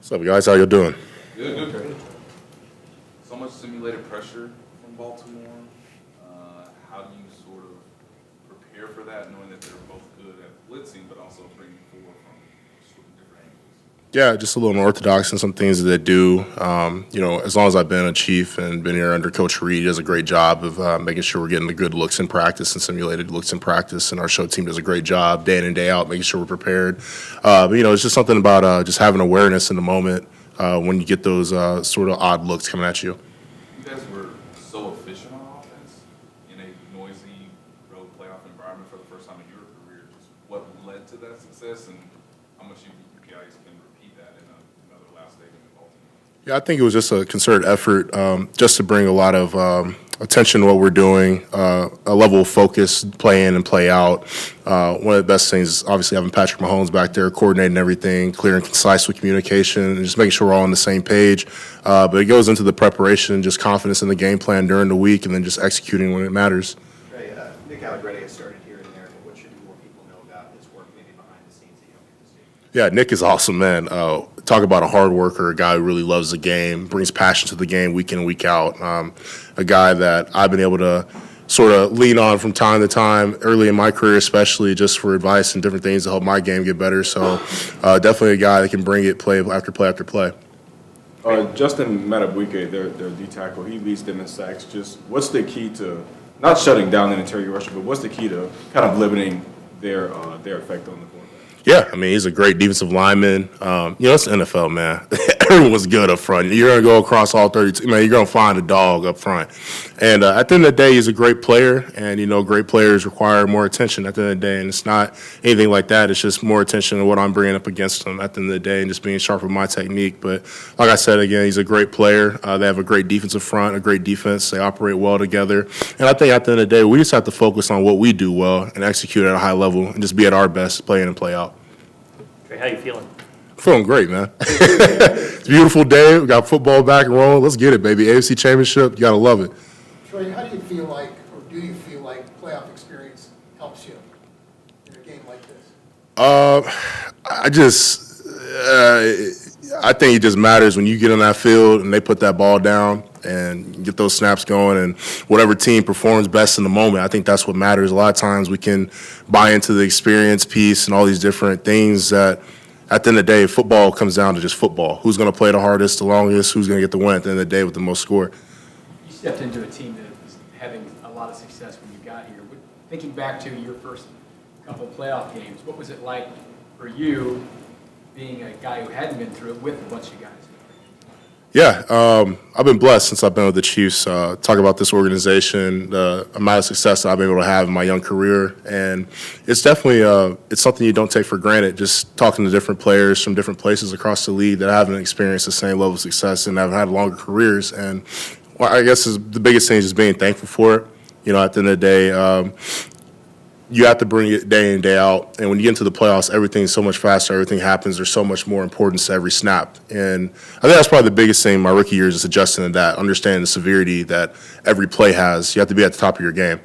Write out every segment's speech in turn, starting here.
What's up, guys? How you doing? Good. So much simulated pressure from Baltimore. How do you sort of prepare for that, knowing that they're both good at blitzing, but also bringing forward from sort of different angles? Yeah, just a little unorthodox in some things that they do. As long as I've been a Chief and been here under Coach Reed, he does a great job of making sure we're getting the good looks in practice and simulated looks in practice. And our show team does a great job day in and day out, making sure we're prepared. It's just something about just having awareness in the moment when you get those sort of odd looks coming at you. You guys were so efficient on offense in a noisy road playoff environment for the first time in your career. Just what led to that success, and how much you guys can repeat that in another last stadium in Baltimore? Yeah, I think it was just a concerted effort just to bring a lot of attention to what we're doing, a level of focus, play in and play out. One of the best things is obviously having Patrick Mahomes back there, coordinating everything, clear and concise with communication, and just making sure we're all on the same page. But it goes into the preparation, just confidence in the game plan during the week, and then just executing when it matters. Trey, Nick Allegretti has started here and there, but what should more people know about his work maybe behind the scenes that you don't get to see? Yeah, Nick is awesome, man. Talk about a hard worker, a guy who really loves the game, brings passion to the game week in and week out. A guy that I've been able to sort of lean on from time to time, early in my career especially, just for advice and different things to help my game get better. So definitely a guy that can bring it play after play after play. Justin Madubuike, their D tackle, he leads them in sacks. Just what's the key to not shutting down an interior rusher, but what's the key to kind of limiting their effect on the quarterback? Yeah, I mean, he's a great defensive lineman. It's the NFL, man. Everyone's good up front. You're going to go across all 32. Man, you're going to find a dog up front. And at the end of the day, he's a great player. And, great players require more attention at the end of the day. And it's not anything like that. It's just more attention to what I'm bringing up against him at the end of the day and just being sharp with my technique. But like I said, again, he's a great player. They have a great defensive front, a great defense. They operate well together. And I think at the end of the day, we just have to focus on what we do well and execute at a high level and just be at our best, play in and play out. Trey, how you feeling? Feeling great, man. It's a beautiful day. We got football back and rolling. Let's get it, baby. AFC Championship, you got to love it. Trey, how do you feel like, or do you feel like playoff experience helps you in a game like this? I think it just matters when you get on that field and they put that ball down and get those snaps going and whatever team performs best in the moment. I think that's what matters. A lot of times we can buy into the experience piece and all these different things that at the end of the day, football comes down to just football. Who's going to play the hardest, the longest, who's going to get the win at the end of the day with the most score. You stepped into a team that was having a lot of success when you got here. Thinking back to your first couple of playoff games, what was it like for you being a guy who hadn't been through it with a bunch of guys? Yeah, I've been blessed since I've been with the Chiefs. Talk about this organization, the amount of success that I've been able to have in my young career, and it's definitely it's something you don't take for granted. Just talking to different players from different places across the league that haven't experienced the same level of success and have had longer careers, and I guess the biggest thing is just being thankful for it. At the end of the day, you have to bring it day in, day out. And when you get into the playoffs, everything's so much faster. Everything happens. There's so much more importance to every snap. And I think that's probably the biggest thing my rookie year is just adjusting to that, understanding the severity that every play has. You have to be at the top of your game.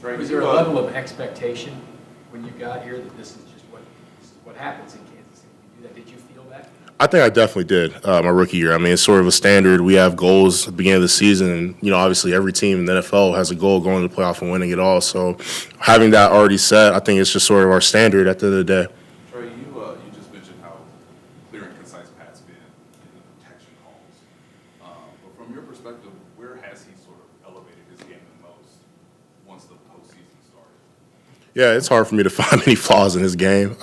Was there a level of expectation when you got here that this is what happens in Kansas City? You do that. Did you feel that? I think I definitely did my rookie year. I mean, it's sort of a standard. We have goals at the beginning of the season. And, obviously every team in the NFL has a goal going to the playoff and winning it all. So having that already set, I think it's just sort of our standard at the end of the day. Trey, you just mentioned how clear and concise Pat's been in the protection calls. But from your perspective, where has he sort of elevated his game the most once the postseason started? Yeah, it's hard for me to find any flaws in his game.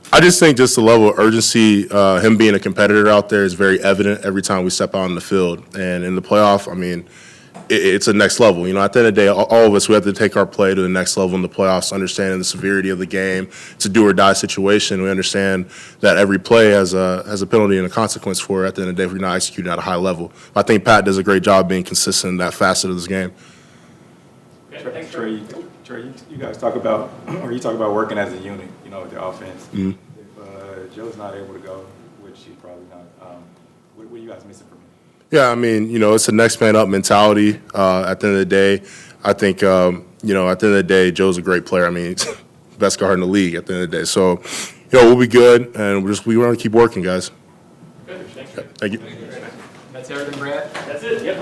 I just think just the level of urgency, him being a competitor out there is very evident every time we step out on the field. And in the playoff, I mean, it's a next level. At the end of the day, all of us, we have to take our play to the next level in the playoffs, understanding the severity of the game. It's a do-or-die situation. We understand that every play has a penalty and a consequence for it at the end of the day if we're not executing at a high level. I think Pat does a great job being consistent in that facet of this game. Trey, you guys talk about, or you talk about working as a unit, with the offense. Mm-hmm. If Joe's not able to go, which he's probably not, what are you guys missing from him? Yeah, I mean, it's a next man up mentality. At the end of the day, I think, at the end of the day, Joe's a great player. I mean, he's best guard in the league at the end of the day. So, we'll be good, and we want to keep working, guys. Thanks, Trey. Thank you. That's everything, Brad? That's it, yep.